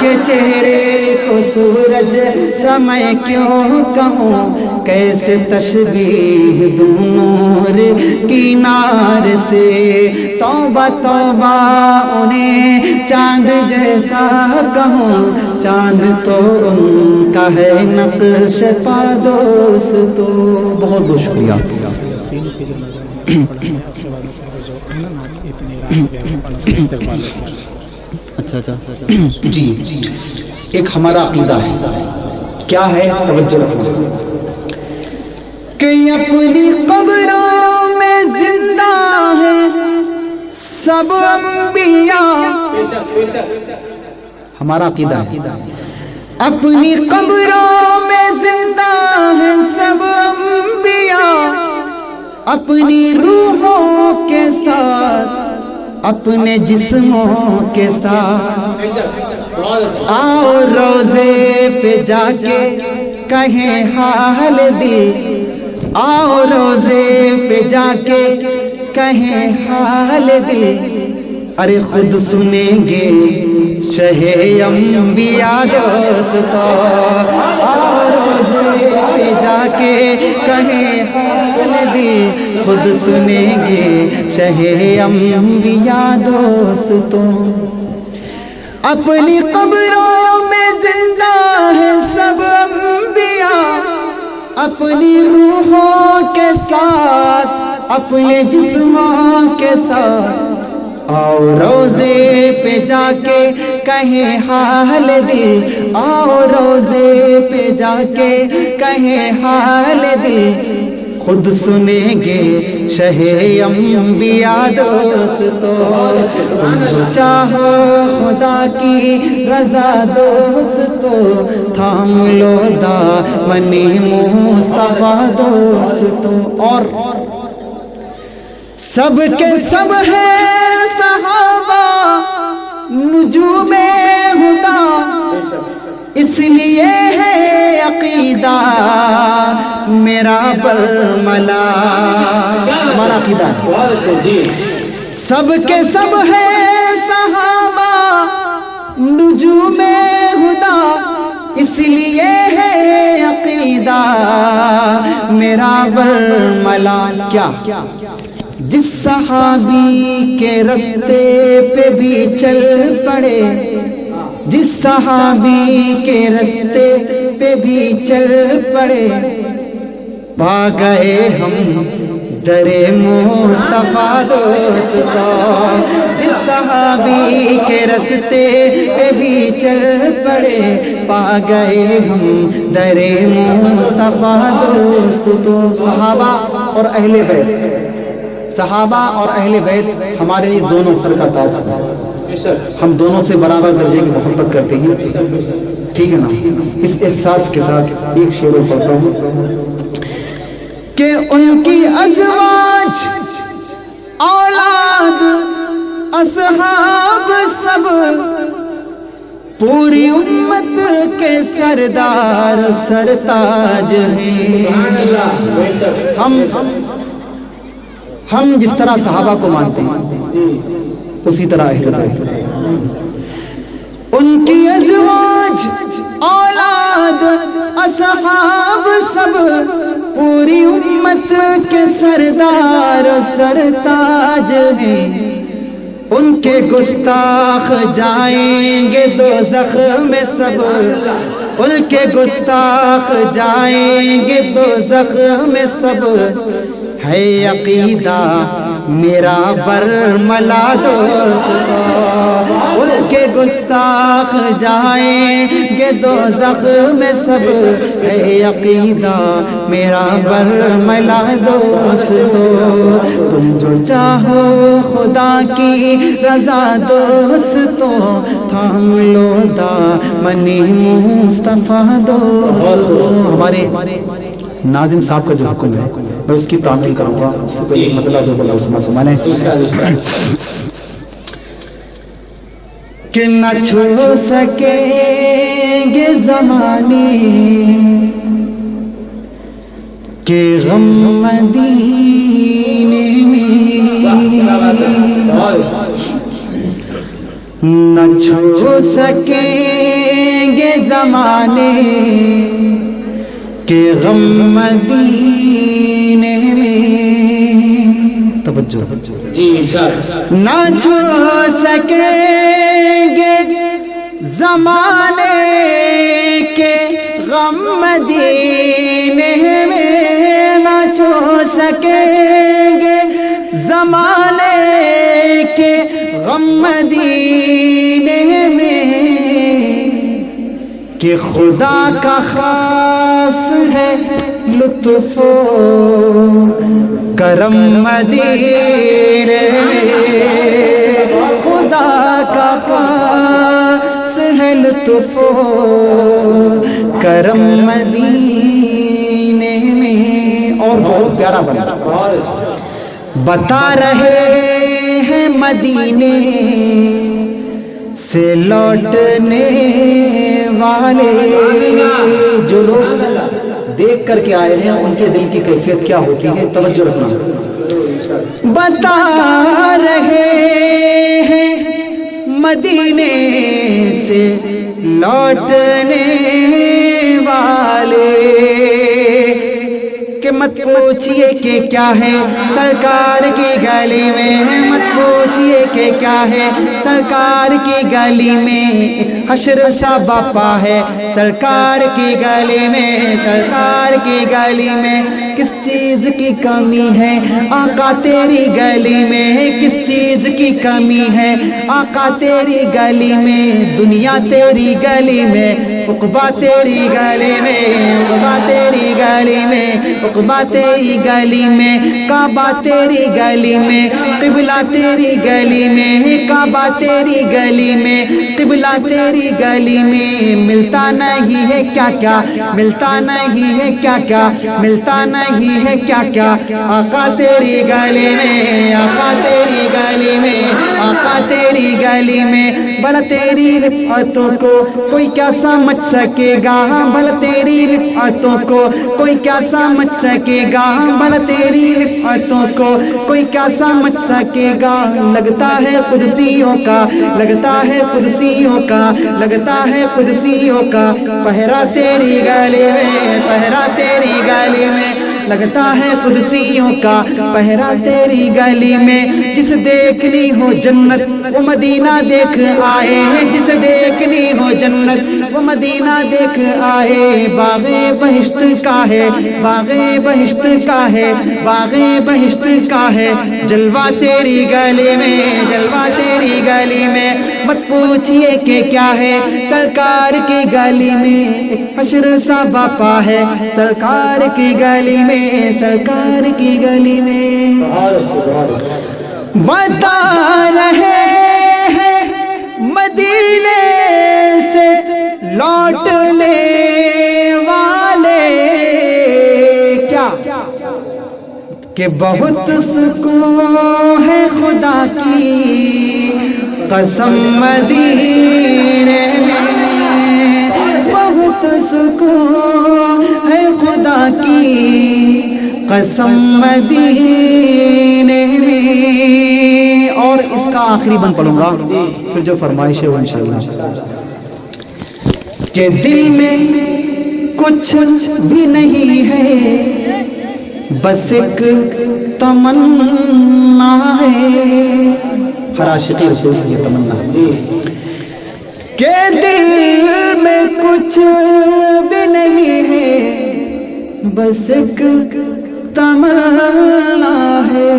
کے چہرے کو سورج سمے کیوں کہوں، کیسے تشبیہ دوں نور کی نار سے، توبہ توبہ انہیں چاند جیسا کہوں، چاند تو ان کا ہے نقش پادوس تو۔ بہت بہت شکریہ۔ اچھا جی، ایک ہمارا عقیدہ ہے، کیا ہے؟ توجہ رکھو کہ اپنی قبروں میں زندہ ہے سب انبیاء، ہمارا عقیدہ ہے، اپنی قبروں میں زندہ ہے سب انبیاء، اپنی روحوں کے ساتھ اپنے جسموں کے ساتھ، آؤ روزے پہ جا کے کہیں حال دل، آؤ روزے پہ جا کے کہیں حال دل، ارے خود سنیں گے شہ انبیاء دوستو، آؤ روزے پہ جا کے کہیں حال دل، خود سنیں گے شہ انبیاء دوستو۔ اپنی قبروں میں زندہ ہے سب انبیاء، اپنی روحوں کے ساتھ اپنے جسموں کے ساتھ، آؤ روزے پہ جا کے کہیں حال دل، آؤ روزے پہ جا کے کہیں حال دل، خود سنیں گے شہ انبیاء دوستو، تم جو چاہو خدا کی رضا دوستو، تھام لو دامن مصطفیٰ دوستو۔ اور سب کے سب ہیں صحابہ نجوم ہدا، اس لیے ہے عقیدہ میرا برملا، ہمارا عقیدہ ہے، سب کے سب ہیں صحابہ نجوم ہدا، اس لیے ہے عقیدہ میرا برملا۔ کیا؟ جس صحابی کے رستے پہ بھی چل پڑے، جس صحابی کے رستے پہ بھی چل پڑے، پا گئے ہم در مصطفیٰ دوستو، جس صحابی کے رستے پہ بھی چل پڑے، پا گئے ہم در مصطفیٰ دوستو۔ صحابہ اور اہل بیت، صحابہ اور اہل بیت ہمارے لیے دونوں سر کا تاج ہے، ہم دونوں سے برابر درجے کی محبت کرتے ہیں، ٹھیک ہے نا؟ اس احساس کے ساتھ ایک شعر پڑھتا ہوں کہ ان کی ازواج اولاد اصحاب سب پوری امت کے سردار سرتاج ہیں۔ ہم جس طرح صحابہ کو مانتے ہیں اسی طرح اہل بیت، ان کی ازواج اولاد اصحاب سب پوری امت کے سردار سرتاج ہیں، ان کے گستاخ جائیں گے دوزخ میں سب، ان کے گستاخ جائیں گے دوزخ میں سب، ہے عقیدہ میرا برملا دوستو، ان کے گستاخ جائیں گے دوزخ میں سب، ہے عقیدہ میرا برملا دوستو، تم جو چاہو خدا کی رضا دوستو، تھام لو دامن مصطفیٰ دوستو۔ ہمارے ناظم صاحب کا جو حکم ہے میں اس کی تعمیل کروں گا، اس سے پہلے مطلب دو بلا عثمان کو میں نے کہ نہ چھو سکیں گے زمانے کے غم مدینے میں، نہ چھو سکیں زمانے کے غم مدینے میں توجہ جی انشاءاللہ نہ چھو سکیں گے زمانے کے غم مدینے میں، نہ چھو سکیں گے زمانے کے غم مدینے میں، کہ خدا کا خاص ہے لطف و کرم مدینے میں، خدا کا خاص ہے لطف و کرم مدینے میں۔ اور بہت پیارا بندہ بتا رہے ہیں مدینے سے لوٹنے والے، جو لوگ دیکھ کر کے آئے ہیں ان کے دل کی کیفیت کیا ہوتی ہے، توجہ رکھنا۔ بتا رہے ہیں مدینے سے لوٹنے والے کہ مت پوچھئے کہ کیا ہے سرکار کی گلی میں، مت پوچھئے کہ کیا ہے سرکار کی گلی میں، حشر سا باپا ہے سرکار کی گلی میں، سرکار کی گلی میں کس چیز کی کمی ہے آقا تیری گلی میں، کس چیز کی کمی ہے آقا تیری گلی میں، دنیا تیری گلی میں، عقبہ تیری گلی میں، عقبہ تیری گلی میں، عقبہ تیری گلی میں، کعبہ تیری گلی میں، قبلہ تیری گلی میں، کعبہ تیری گلی میں، قبلہ تیری گلی میں، ملتا نہیں ہے کیا کیا، ملتا نہیں ہے کیا کیا، ملتا نہیں ہے کیا کیا آقا تیری گلی میں، آقا تیری گلی میں، آقا تیری گلی میں، بھلا تیری رفعتوں کو کوئی کیا سمجھ سکے گا، بھلا تیری رفعتوں کو کوئی کیا سمجھ سکے گا، بھلا تیری رفعتوں کو کوئی کیا سمجھ سکے گا، لگتا ہے قدسیوں کا، لگتا ہے قدسیوں کا، لگتا ہے قدسیوں کا پہرا تیری گلی میں، پہرا تیری گلی میں، لگتا ہے قدسیوں کا پہرا تیری گلی میں، جس دیکھنی ہو جنت وہ مدینہ دیکھ آئے ہیں، جس دیکھنی ہو جنت وہ مدینہ دیکھ آئے، باغ بہشت کا ہے، باغ بہشت کا ہے، باغ بہشت کا ہے جلوہ تیری گلی میں، جلوہ تیری گلی میں، مت پوچھئے کہ کیا ہے سرکار کی گلی میں، حشر سا باپا ہے سرکار کی گلی میں، سرکار کی گلی میں۔ بتا رہے ہیں مدینے سے لوٹنے والے کیا کہ بہت سکون ہے خدا کی قسم مدینے میں، بہت سکون ہے خدا کی قسم مدینے میں۔ اور اس کا آخری بند پڑھوں گا، پھر جو فرمائش ہے وہ انشاءاللہ، کہ دل میں کچھ بھی نہیں ہے بس ایک تمنا ہے، ہر عاشق رسول کی تمنا ہے کہ دل میں کچھ بھی نہیں ہے بس ایک تمنا ہے،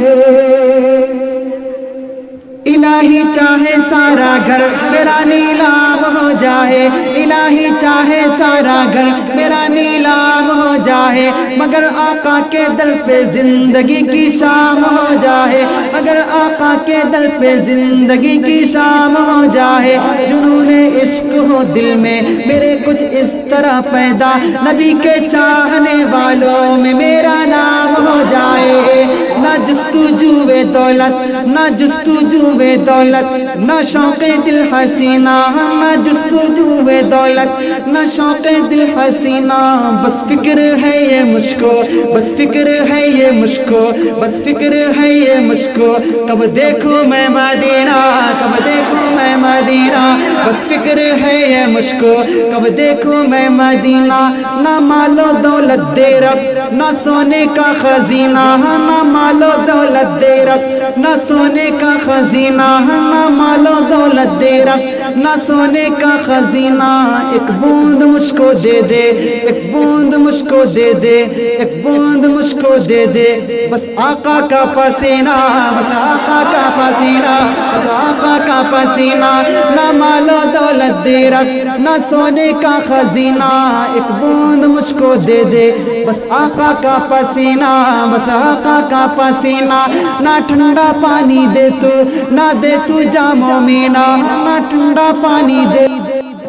الہی چاہے سارا گھر میرا نیلام ہو جائے، الہی چاہے سارا گھر میرا نیلام ہو جائے، مگر آقا کے در پہ زندگی کی شام ہو جائے، اگر آقا کے در پہ زندگی کی شام ہو جائے، جنون عشق ہو دل میں میرے کچھ اس طرح پیدا، نبی کے چاہنے والوں میں میرا نام ہو جائے، نہ جستجو دولت، نہ جستجو دولت، نہ شوق دل حسینہ، نہ جستجو دولت، نہ شوق دل حسینہ، بس فکر ہے یہ مجھ کو، بس فکر ہے یہ مجھ کو، بس فکر ہے یہ مجھ کو، کب دیکھوں میں مدینہ، کب دیکھوں میں مدینہ، بس فکر ہے یہ مجھ کو، کب دیکھوں میں مدینہ۔ نہ مال و دولت دے رب، نہ سونے کا خزینہ، نہ مال و دولت دے رب، نہ سونے کا خزینہ، نہ مال و دولت دے رب، نہ سونے کا خزینہ۔ ایک بوند مجھ کو دے دے، ایک بوند مجھ کو دے دے، ایک بوند مجھ کو دے دے، بس آقا کا پسینہ، بس آقا کا پسینہ، بس آقا کا پسینہ۔ نہ مال و دولت دے رب، نہ سونے کا خزینہ، ایک بوند مجھ کو دے دے، بس آقا کا پسینہ، بس آقا کا پسینہ۔ نہ ٹھنڈا پانی دے تو، نہ دے تو جام و مینا، نہ ٹھنڈا پانی دے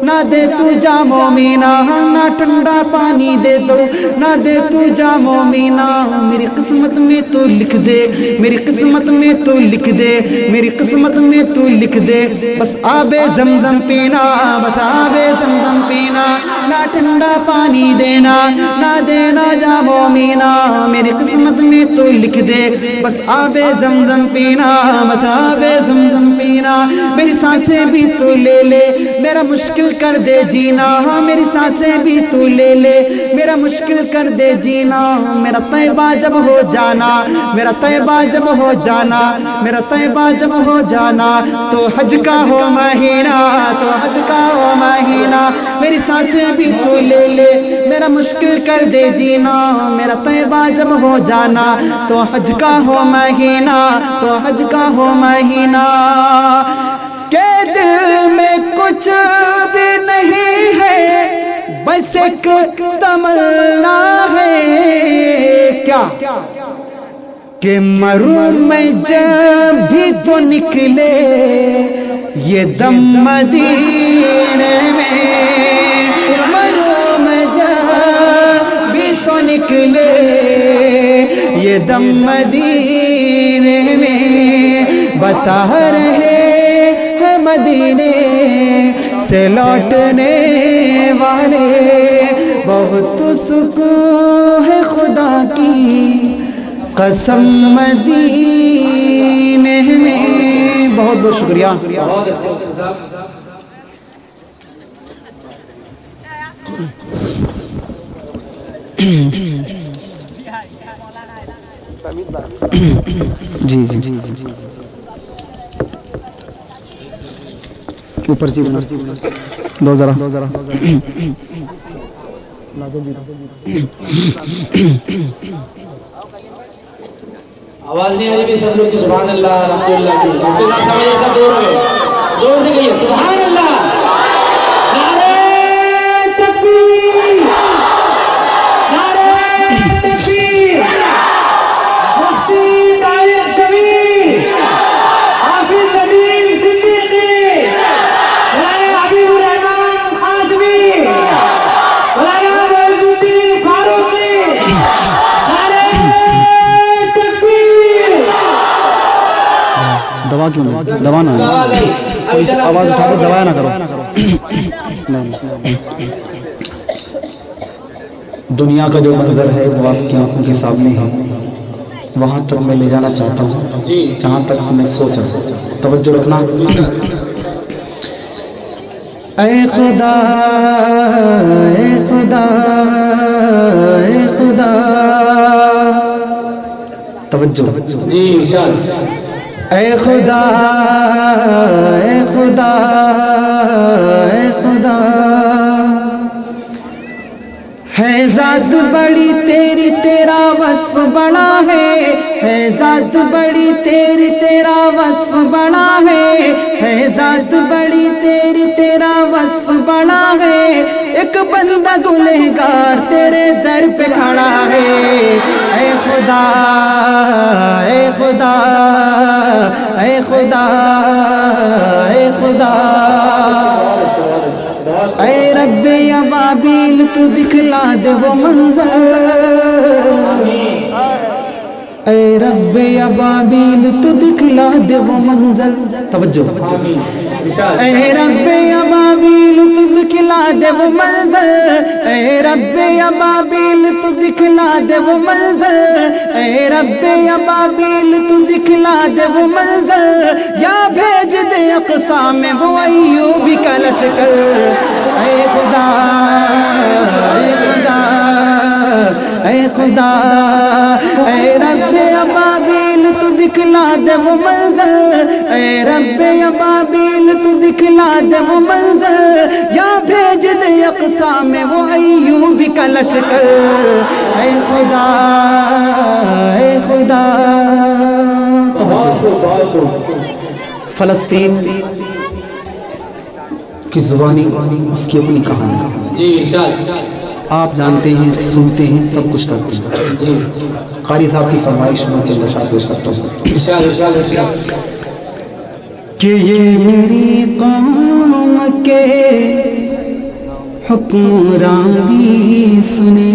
نہ دے تو جام و مینا، نہ ٹھنڈا پانی دے دو، نہ دے تو جام و مینا۔ میری قسمت میں تو لکھ دے، میری قسمت میں تو لکھ دے، میری قسمت میں تو لکھ دے، بس آب زمزم پینا، بس آب زمزم پینا۔ نہ ٹھنڈا پانی دینا، نہ دینا جام و مینا، میری قسمت میں تو لکھ دے، بس آب زمزم پینا، بس آب زمزم پینا۔ میری سانسیں بھی تو لے لے، میرا مشکل کر دے جینا، میری سانسیں بھی تو لے لے، میرا مشکل کر دے جینا۔ میرا طیبہ جب ہو جانا، میرا طیبہ جب ہو جانا، میرا طیبہ جب ہو جانا، تو حج کا ہو مہینہ، تو حج کا ہو مہینہ۔ میری سانسیں بھی تو لے لے، میرا مشکل کر دے جینا، میرا طیبہ جب ہو جانا، تو حج کا ہو مہینہ، تو حج کا ہو مہینہ۔ کہ دل میں کچھ بھی نہیں ہے، بس ایک تمنا ہے کیا کہ مروں میں جب بھی تو نکلے یہ دم مدینے میں، مروں میں جب بھی تو نکلے یہ دم مدینے میں، بتا رہے مدینے سے لوٹنے والے بہت سکون ہے، خدا کی قسم مدینے میں۔ بہت بہت شکریہ۔ جی جی جی اوپر سے دو ذرا آواز نہیں آ رہی، سب لوگ سبحان اللہ الحمدللہ کی سمجھے، سب دور ہو گئے، زور سے کہیے سبحان اللہ۔ نعرہ تکبیر، نعرہ تکبیر، مفتی طارق جمیل، حافظ ندیم صدیقی، مولانا حبیب الرحمان قاسمی، مولانا معز الدین فاروقی، نعرہ تکبیر۔ دوا کیوں نہیں؟ دوا نہ آواز اٹھا کر دوایا نہ کرو۔ دنیا کا جو منظر ہے وہ آپ کی آنکھوں کے سامنے ہے، وہاں تک میں لے جانا چاہتا ہوں جہاں تک میں سوچا۔ توجہ رکھنا۔ اے خدا، اے خدا، اے خدا، توجہ جی انشاءاللہ۔ اے خدا، اے خدا، اے خدا، ہے ذات بڑی تیری، تیرا وصف بڑا ہے ذات بڑی تیری، تیرا وصف بڑا ہے ذات بڑی تیری، تیرا وصف بڑا ہے۔ ایک بندہ گنہگار تیرے در پہ کھڑا ہے، اے خدا، اے خدا، اے خدا، اے خدا، اے رب ابابیل تو دکھلا دے وہ منظر، اے رب ابابیل تو دکھلا دے وہ منظر۔ توجہ۔ اے رب ابابیل تو دکھلا دے وہ منظر، اے رب ابابیل تو دکھلا دے وہ منظر، اے رب ابابیل تو دکھلا دے وہ منظر، یا بھیج دے اقصی میں وہ ایوبی کا لشکر۔ اے خدا اے خدا اے خدا، اے رب ابابیل تو دکھلا دے وہ منظر، اے رب ابابیل تو دکھلا دے وہ منظر، یا بھیج دے اقصی میں وہ ایوبی کا لشکر۔ اے خدا اے خدا۔ فلسطین کی زبانی اس کی اپنی کہانی، جی ارشاد۔ آپ جانتے ہیں، سنتے ہیں، سب کچھ کرتے ہیں۔ قاری صاحب کی فرمائش میں چند اشعار پیش کرتا ہوں کہ یہ میری قوم کے حکمران بھی سنے،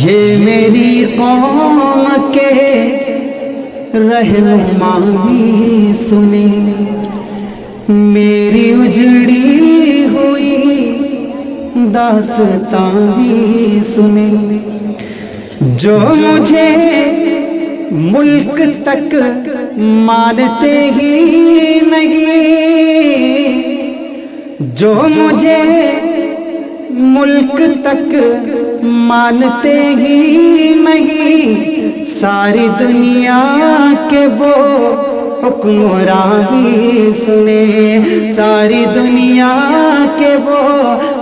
یہ میری قوم کے رہنما بھی سنے، میری اجڑی ہوئی داستان بھی سنے، جو مجھے ملک تک مانتے ہی نہیں، جو مجھے ملک تک مانتے ہی نہیں، ساری دنیا کے وہ حکمراں بھی سنے، ساری دنیا کے وہ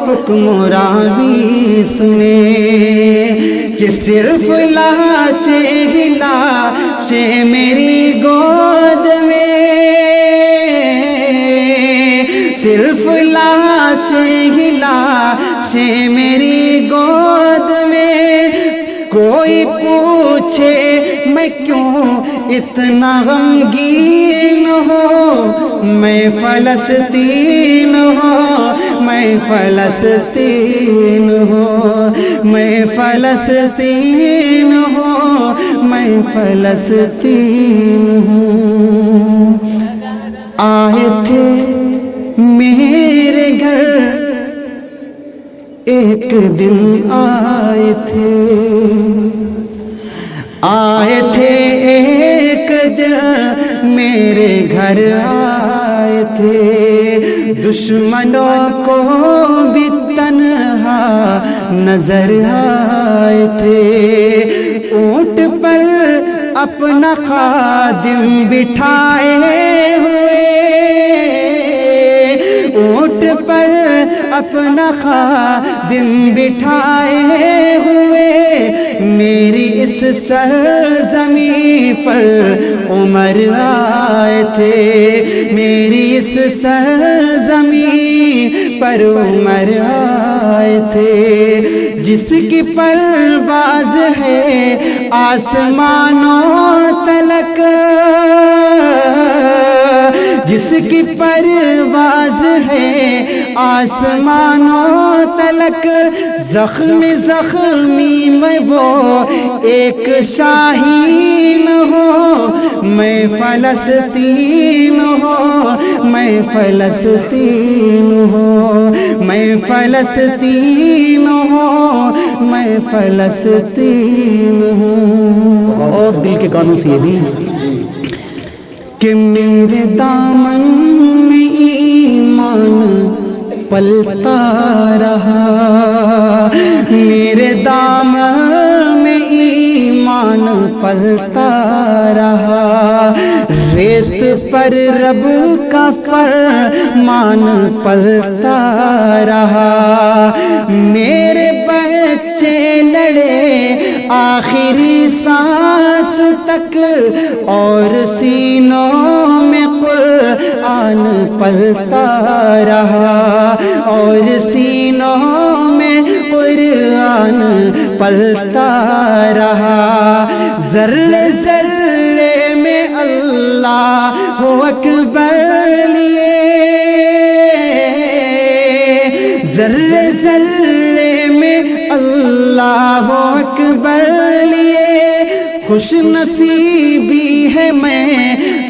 حکمراں بھی سنے، کہ صرف لاشیں ہی لاشیں میری گود میں، صرف لاشیں ہی لاشیں میری گود میں، کوئی پوچھے میں کیوں اتنا غمگین ہوں، میں فلسطین ہوں، میں فلسطین ہوں، میں فلسطین ہوں، میں فلسطین ہوں۔ آئے تھے میرے گھر ایک دن، آئے تھے آئے تھے ایک دن میرے گھر، آئے تھے دشمنوں کو بھی تنہا نظر آئے تھے، اونٹ پر اپنا خادم بٹھائے ہوئے، اونٹ پر اپنا خادم بٹھائے ہوئے، میری اس سرزمین پر عمر آئے تھے، میری اس سرزمین پر عمر آئے تھے، جس کی پرواز ہے آسمانوں تلک، جس کی پرواز ہے آسمانوں تلک، زخم زخمی میں وہ ایک شاہین ہو، میں فلسطین ہوں، میں فلسطین ہوں، میں فلسطین ہوں، میں فلسطین ہوں۔ اور دل کے کانوں سے یہ بھی کہ میرے دامن میں ایمان پلتا رہا، میرے دامن میں ایمان پلتا رہا، ریت پر رب کا فرمان پلتا رہا، میرے بچے لڑے آخری سانس تک، اور سینوں میں قرآن پلتا رہا، اور سینوں میں قرآن پلتا رہا، ذرے ذرے میں اللہ اکبر لیے، ذرے ذرے میں اللہ اکبر لیے، خوش نصیبی ہے میں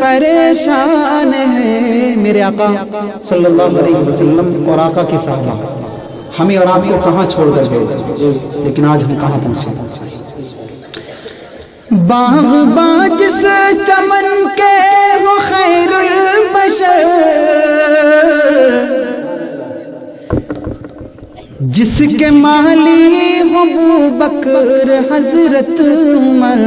پریشان ہے. میرے آقا صلی اللہ علیہ وسلم اور آقا کے صحابہ ہمیں اور آپ کو کہاں چھوڑ کر گئے، لیکن آج ہم کہاں پہنچے. باغ باغ جس چمن کے وہ خیر البشر، جس کے مالی ہو ابو بکر حضرت عمر.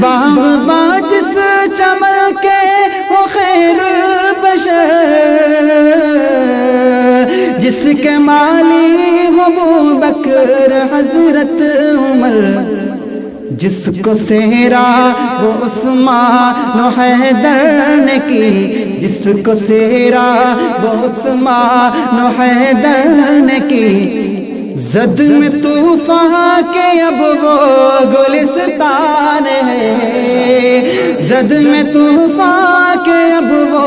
باغ باغ جس چمن کے وہ خیر البشر، جس کے مالی ہو ابو بکر حضرت عمر. جس کو سیرا وہ عثمان و حیدر نے کی، جس کو سیرا وہ عثمان و حیدر نے کی. زد میں طوفان کے اب وہ گلستان ہے، زد میں طوفان کے اب وہ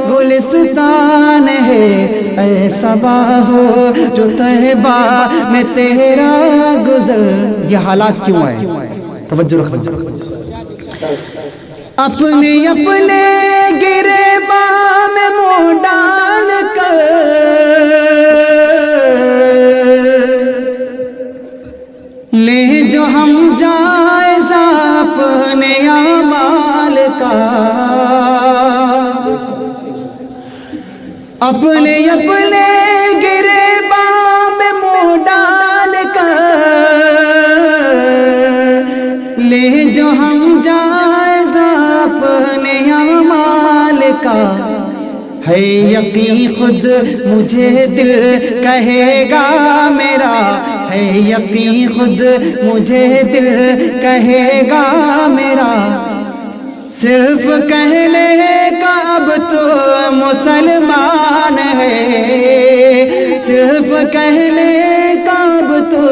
گلستان ہے. اے صبا ہو جو طیبہ میں تیرا گزر. یہ حالات کیوں آئے؟ توجہ رکھنا. اپنے اپنے گریباں میں منہ ڈال کر لے جو ہم جائزہ اپنے اعمال کا. اپنے اپنے گریباں میں منہ ڈال کر لے جو ہم جائزہ اپنے اعمال کا. ہے یقین خود مجھے دل کہے گا میرا، ہے یقین خود مجھے دل کہے گا میرا. صرف کہنے کا اب تو مسلمان ہے، صرف کہنے کا اب تو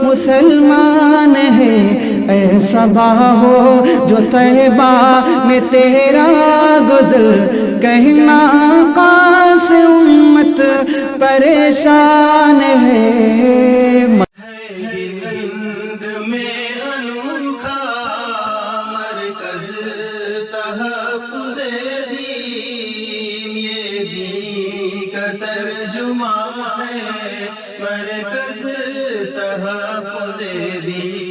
مسلمان ہے. اے صبا ہو جو طیبہ میں تیرا گزر، کہنا قاس امت پریشان ہے. ترجمہ ہے مرکز تحفظ دین.